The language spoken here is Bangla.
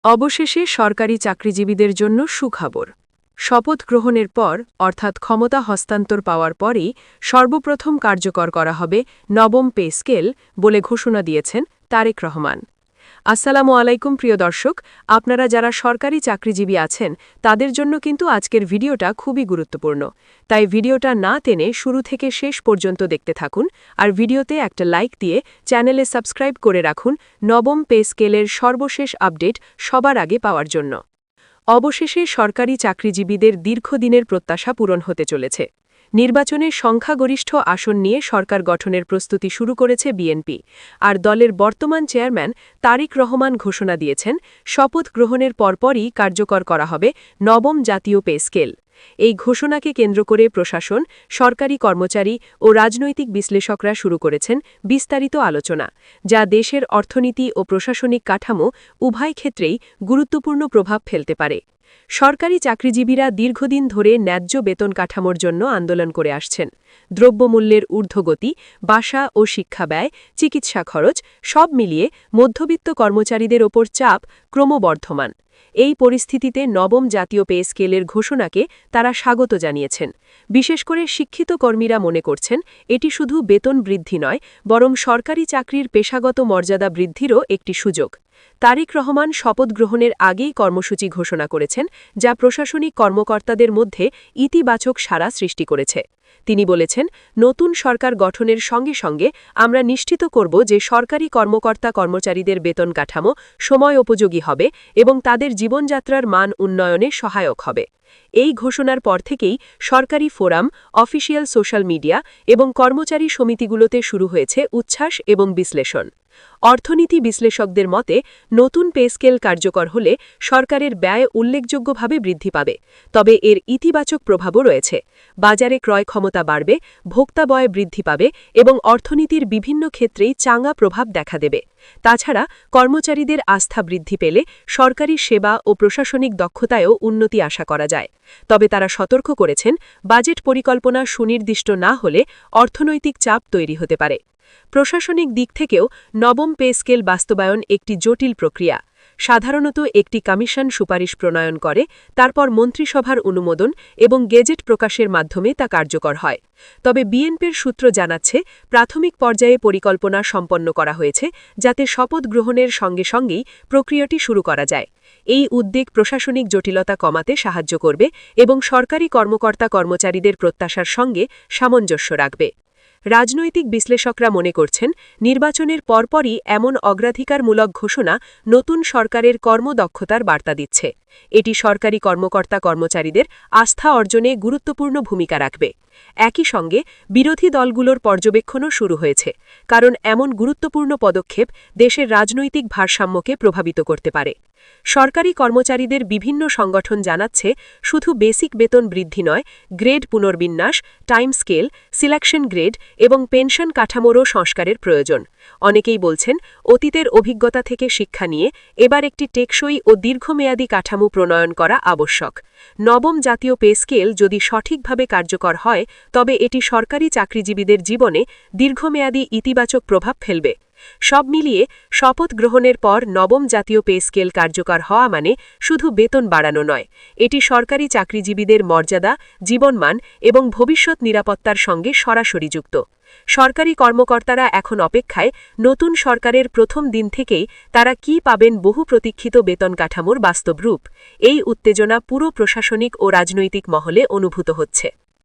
অবশেষে সরকারি চাকরিজীবীদের জন্য সুখবর। শপথ গ্রহণের পর অর্থাৎ ক্ষমতা হস্তান্তর পাওয়ার পরেই সর্বপ্রথম কার্যকর করা হবে নবম পে স্কেল বলে ঘোষণা দিয়েছেন তারেক রহমান। আসসালামু আলাইকুম প্রিয় দর্শক, আপনারা যারা সরকারি চাকরিজীবী আছেন তাদের জন্য কিন্তু আজকের ভিডিওটা খুবই গুরুত্বপূর্ণ। তাই ভিডিওটা না টেনে শুরু থেকে শেষ পর্যন্ত দেখতে থাকুন আর ভিডিওতে একটা লাইক দিয়ে চ্যানেলে সাবস্ক্রাইব করে রাখুন নবম পে স্কেলের সর্বশেষ আপডেট সবার আগে পাওয়ার জন্য। অবশেষে সরকারি চাকরিজীবীদের দীর্ঘদিনের প্রত্যাশা পূরণ হতে চলেছে। নির্বাচনের সংখ্যাগরিষ্ঠ আসন নিয়ে সরকার গঠনের প্রস্তুতি শুরু করেছে বিএনপি, আর দলের বর্তমান চেয়ারম্যান তারেক রহমান ঘোষণা দিয়েছেন শপথ গ্রহণের পরপরই কার্যকর করা হবে নবম জাতীয় পে স্কেল। এই ঘোষণাকে কেন্দ্র করে প্রশাসন, সরকারি কর্মচারী ও রাজনৈতিক বিশ্লেষকরা শুরু করেছেন বিস্তারিত আলোচনা, যা দেশের অর্থনীতি ও প্রশাসনিক কাঠামো উভয় ক্ষেত্রেই গুরুত্বপূর্ণ প্রভাব ফেলতে পারে। সরকারি চাকরিজীবীরা দীর্ঘদিন ধরে ন্যায্য বেতন কাঠামোর জন্য আন্দোলন করে আসছেন। দ্রব্যমূল্যের ঊর্ধ্বগতি, বাসা ও শিক্ষা ব্যয়, চিকিৎসা খরচ সব মিলিয়ে মধ্যবিত্ত কর্মচারীদের ওপর চাপ ক্রমবর্ধমান। এই পরিস্থিতিতে নবম জাতীয় পে স্কেলের ঘোষণাকে তারা স্বাগত জানিয়েছেন। বিশেষ করে শিক্ষিত কর্মীরা মনে করছেন এটি শুধু বেতন বৃদ্ধি নয়, বরং সরকারি চাকরির পেশাগত মর্যাদা বৃদ্ধিরও একটি সুযোগ। তারেক রহমান শপথ গ্রহণের আগেই কর্মসূচি ঘোষণা করেছেন, যা প্রশাসনিক কর্মকর্তাদের মধ্যে ইতিবাচক সাড়া সৃষ্টি করেছে। তিনি বলেছেন, নতুন সরকার গঠনের সঙ্গে সঙ্গে আমরা নিশ্চিত করব যে সরকারি কর্মকর্তা-কর্মচারীদের বেতন কাঠামো সময়োপযোগী হবে এবং তাদের জীবনযাত্রার মান উন্নয়নে সহায়ক হবে। এই ঘোষণার পর থেকেই সরকারি ফোরাম, অফিসিয়াল সোশ্যাল মিডিয়া এবং কর্মচারী সমিতিগুলোতে শুরু হয়েছে উচ্ছ্বাস এবং বিশ্লেষণ। অর্থনীতি বিশ্লেষকদের মতে, নতুন পে স্কেল কার্যকর হলে সরকারের ব্যয় উল্লেখযোগ্যভাবে বৃদ্ধি পাবে, তবে এর ইতিবাচক প্রভাবও রয়েছে। বাজারে ক্রয় ক্ষমতা বাড়বে, ভোক্তা ব্যয় বৃদ্ধি পাবে এবং অর্থনীতির বিভিন্ন ক্ষেত্রেই চাঙা প্রভাব দেখা দেবে। তাছাড়া কর্মচারীদের আস্থা বৃদ্ধি পেলে সরকারি সেবা ও প্রশাসনিক দক্ষতায়ও উন্নতি আশা করা যায়। তবে তারা সতর্ক করেছেন, বাজেট পরিকল্পনা সুনির্দিষ্ট না হলে অর্থনৈতিক চাপ তৈরি হতে পারে। প্রশাসনিক দিক থেকেও নবম পে স্কেল বাস্তবায়ন একটি জটিল প্রক্রিয়া। সাধারণত একটি কমিশন সুপারিশ প্রণয়ন করে, তারপর মন্ত্রিসভার অনুমোদন এবং গেজেট প্রকাশের মাধ্যমে তা কার্যকর হয়। তবে বিএনপির সূত্র জানাচ্ছে, প্রাথমিক পর্যায়ে পরিকল্পনা সম্পন্ন করা হয়েছে, যাতে শপথ গ্রহণের সঙ্গে সঙ্গেই প্রক্রিয়াটি শুরু করা যায়। এই উদ্যোগ প্রশাসনিক জটিলতা কমাতে সাহায্য করবে এবং সরকারি কর্মকর্তা-কর্মচারীদের প্রত্যাশার সঙ্গে সামঞ্জস্য রাখবে। রাজনৈতিক বিশ্লেষকরা মনে করছেন, নির্বাচনের পরপরই এমন অগ্রাধিকারমূলক ঘোষণা নতুন সরকারের কর্মদক্ষতার বার্তা দিচ্ছে। এটি সরকারি কর্মকর্তা-কর্মচারীদের আস্থা অর্জনে গুরুত্বপূর্ণ ভূমিকা রাখবে। একই সঙ্গে বিরোধী দলগুলোর পর্যবেক্ষণও শুরু হয়েছে, কারণ এমন গুরুত্বপূর্ণ পদক্ষেপ দেশের রাজনৈতিক ভারসাম্যকে প্রভাবিত করতে পারে। সরকারি কর্মচারীদের বিভিন্ন সংগঠন জানাচ্ছে, শুধু বেসিক বেতন বৃদ্ধি নয়, গ্রেড পুনর্বিন্যাস, টাইম স্কেল, সিলেকশন গ্রেড এবং পেনশন কাঠামোরও সংস্কারের প্রয়োজন। অনেকেই বলছেন, অতীতের অভিজ্ঞতা থেকে শিক্ষা নিয়ে এবার একটি টেকসই ও দীর্ঘমেয়াদী কাঠামো প্রণয়ন করা আবশ্যক। নবম জাতীয় পে স্কেল যদি সঠিকভাবে কার্যকর হয়, তবে এটি সরকারি চাকরিজীবীদের জীবনে দীর্ঘমেয়াদী ইতিবাচক প্রভাব ফেলবে। সব মিলিয়ে শপথ গ্রহণের পর নবম জাতীয় পে স্কেল কার্যকর হওয়া মানে শুধু বেতন বাড়ানো নয়, এটি সরকারি চাকরিজীবীদের মর্যাদা, জীবনমান এবং ভবিষ্যৎ নিরাপত্তার সঙ্গে সরাসরি যুক্ত। সরকারি কর্মকর্তারা এখন অপেক্ষায়, নতুন সরকারের প্রথম দিন থেকেই তারা কী পাবেন বহু প্রতীক্ষিত বেতন কাঠামোর বাস্তব রূপ। এই উত্তেজনা পুরো প্রশাসনিক ও রাজনৈতিক মহলে অনুভূত হচ্ছে।